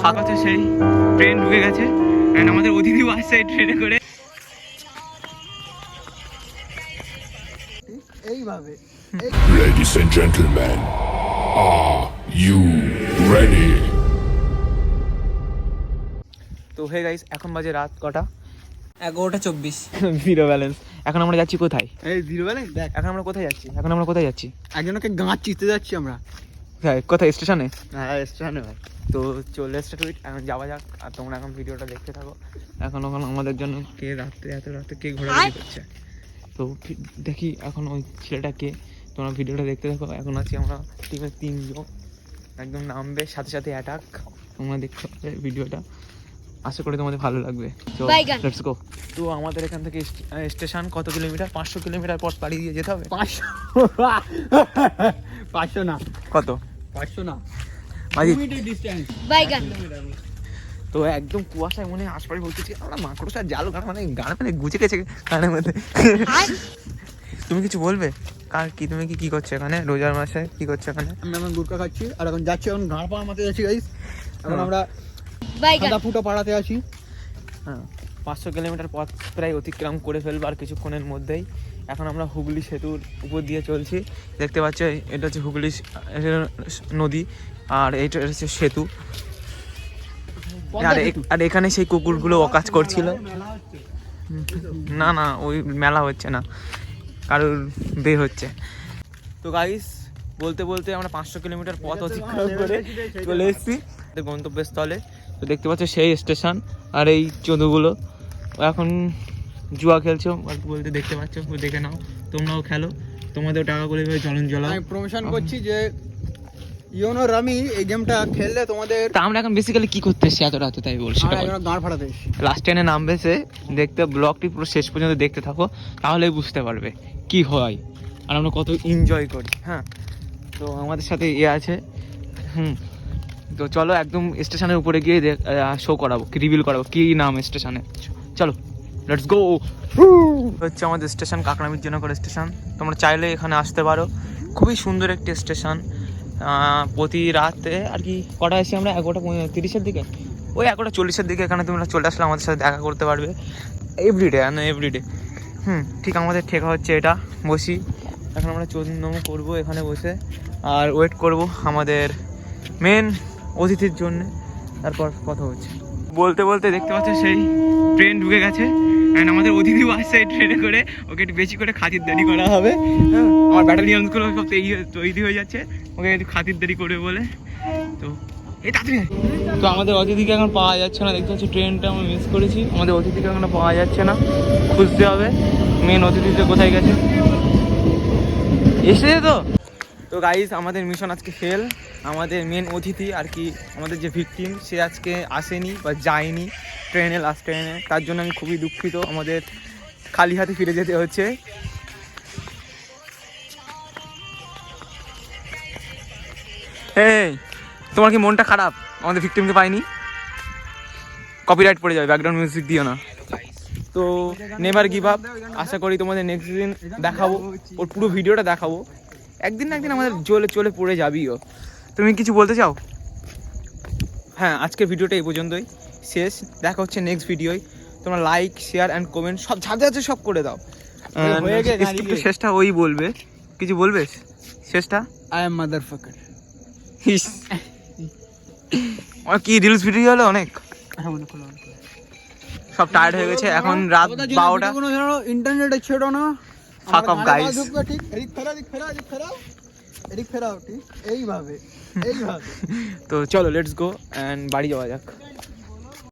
ফাঁকা হচ্ছে, সেই ট্রেন ঢুকে গেছে। আমাদের অতিথিও আসছে এই ট্রেনে করে। এইভাবে Ladies and gentlemen, are you ready? তো হে গাইস, এখন বাজে রাত কটা? 11:24। Zero balance. এখন আমরা যাচ্ছি কোথায়? এই জিরো ব্যালেন্স দেখ। এখন আমরা কোথায় যাচ্ছি? একজনকে গাঁট চিনতে যাচ্ছি আমরা। কোথায়? স্টেশনে? হ্যাঁ স্টেশনে ভাই। তো চলে এসছে টুইট, এখন যাওয়া যাক। আর তোমরা এখন ভিডিওটা দেখতে থাকো। এখন আমাদের জন্য কে রাত্রে এত রাতে কে ঘোরাঘুরি করছে, তো দেখি এখন ওই ছেলেটা কে। তোমরা ভিডিওটা দেখতে থাকো। এখন আছি আমরা টিমের 3 জন, একদম নামবে সাথে সাথে অ্যাটাক। তোমরা দেখতে পাবে ভিডিওটা, আশা করি তোমাদের ভালো লাগবে। তো লেটস গো। তো আমাদের এখান থেকে স্টেশন কত কিলোমিটার? 500 কিলোমিটার পর পাড়ি দিয়ে যেতে হবে। 500 না। কত? 500 না, মাঝি 2 মিটার ডিসটেন্স। তো একদম কুয়াশায় মনে আশপাশে বলতেছি আমরা মাকড়সার জাল গান মানে গান মানে গুজে গেছে গানের মধ্যে। তুমি কিছু বলবে? তুমি কি করছো এখানে রোজার মাসে? কি করছো এখানে? আমি এখন গুটকা খাচ্ছি আর এখন যাচ্ছি, এখন গাঁড় পাড়া মারতে যাচ্ছি গাইস। এখন আমরা ফুটা পাড়াতে আছি। হ্যাঁ, 500 কিলোমিটার পথ প্রায় অতিক্রম করে ফেলবো আর কিছুক্ষণের মধ্যেই। এখন আমরা হুগলি সেতুর উপর দিয়ে চলছি, দেখতে পাচ্ছ এটা হচ্ছে হুগলি নদী আর এইটা হচ্ছে সেতু। আর এখানে সেই কুকুরগুলো অকাজ করছিল। না ওই মেলা হচ্ছে না, কারোর বের হচ্ছে। তো গাইস, বলতে বলতে আমরা 500 কিলোমিটার পথ অতিক্রম করে চলে এসেছি গন্তব্যস্থলে। তো দেখতে পাচ্ছ সেই স্টেশন আর এই চোদুগুলো এখন জুয়া খেলছো বলতে দেখতে পাচ্ছ। দেখে নাও, তোমরাও খেলো, তোমাদেরও টাকা করে চলন জ্বালাও। আমি প্রমোশন করছি যে ইউনো রামি এই গেমটা খেললে তোমাদের। তা আমরা এখন বেসিক্যালি কি করতে এসেছি এত রাতে তাই বলছি। গাঁড় ফাটাতে এসেছি। লাস্ট ট্রেনে নামবে সে, দেখতে ব্লগটি পুরো শেষ পর্যন্ত দেখতে থাকো, তাহলেই বুঝতে পারবে কি হয় আর আমরা কত এনজয় করি। হ্যাঁ, তো আমাদের সাথে আছে। তো চলো একদম স্টেশনের উপরে গিয়ে শো করাবো, রিভিল করাবো কি নাম স্টেশনে। চলো লেটস গো। হচ্ছে আমাদের স্টেশন কাকরামির জন্য করে স্টেশন। তোমরা চাইলে এখানে আসতে পারো, খুবই সুন্দর একটি স্টেশন। প্রতি রাতে আর কি কটা এসেছি আমরা? 11:30-এর দিকে, ওই 11:40-এর দিকে এখানে তোমরা চলে আসলে আমাদের সাথে দেখা করতে পারবে। এভরিডে ঠিক আমাদের ঠেকা হচ্ছে এটা। বসি এখন আমরা 14 করবো এখানে বসে, আর ওয়েট করব আমাদের মেন অতিথির জন্য, তারপর কথা হচ্ছে। বলতে বলতে দেখতে পাচ্ছ সেই ট্রেন ঢুকে গেছে। আমাদের অতিথিও আসছে এই ট্রেনে করে, ওকে একটু বেশি করে খাতিরদারি করা হবে। হ্যাঁ, আমার ব্যাটালিয়নগুলো সব তৈরি হয়ে যাচ্ছে, ওকে একটু খাতিরদারি করবে বলে। তো এই তাড়াতাড়ি। তো আমাদের অতিথিকে এখন পাওয়া যাচ্ছে না, দেখতে পাচ্ছি ট্রেনটা আমরা মিস করেছি। আমাদের অতিথিকে এখন পাওয়া যাচ্ছে না, খুঁজতে হবে মেন অতিথিতে কোথায় গেছে। এসেছে তো গাইস, আমাদের মিশন আজকে ফেল। আমাদের মেন অতিথি আর কি, আমাদের যে ভিকটিম, সে আজকে আসেনি বা যায়নি ট্রেনে, লাস্ট ট্রেনে। তার জন্য আমি খুবই দুঃখিত, আমাদের খালি হাতে ফিরে যেতে হচ্ছে। এই তোমার কি মনটা খারাপ আমাদের ভিকটিমকে পাইনি? কপিরাইট পড়ে যাবে, ব্যাকগ্রাউন্ড মিউজিক দিও না। তো নেভার গিভ আপ। আশা করি তোমাদের নেক্সট দিন দেখাবো, ওর পুরো ভিডিওটা দেখাবো। একদিন না একদিন আমাদের চলে পড়ে যাবিও। তুমি কিছু বলতে চাও? হ্যাঁ, আজকের ভিডিওটা এই পর্যন্তই শেষ। দেখা হচ্ছে নেক্সট ভিডিওয়। তোমরা লাইক, শেয়ার অ্যান্ড কমেন্ট সব যাতে সব করে দাও। শেষটা ওই বলবে, কিছু বলবে শেষটা? I am মাদারফাকার। কি রিলস ভিডিও হলো অনেক, সব টায়ার্ড হয়ে গেছে। এখন রাত 12টা। ইন্টারনেটে ছেড়ো না। ফাক অফ গাইস। ঠিক এদিক ফেরাও ঠিক এইভাবে। তো চলো লেটস গো অ্যান্ড বাড়ি যাওয়া যাক।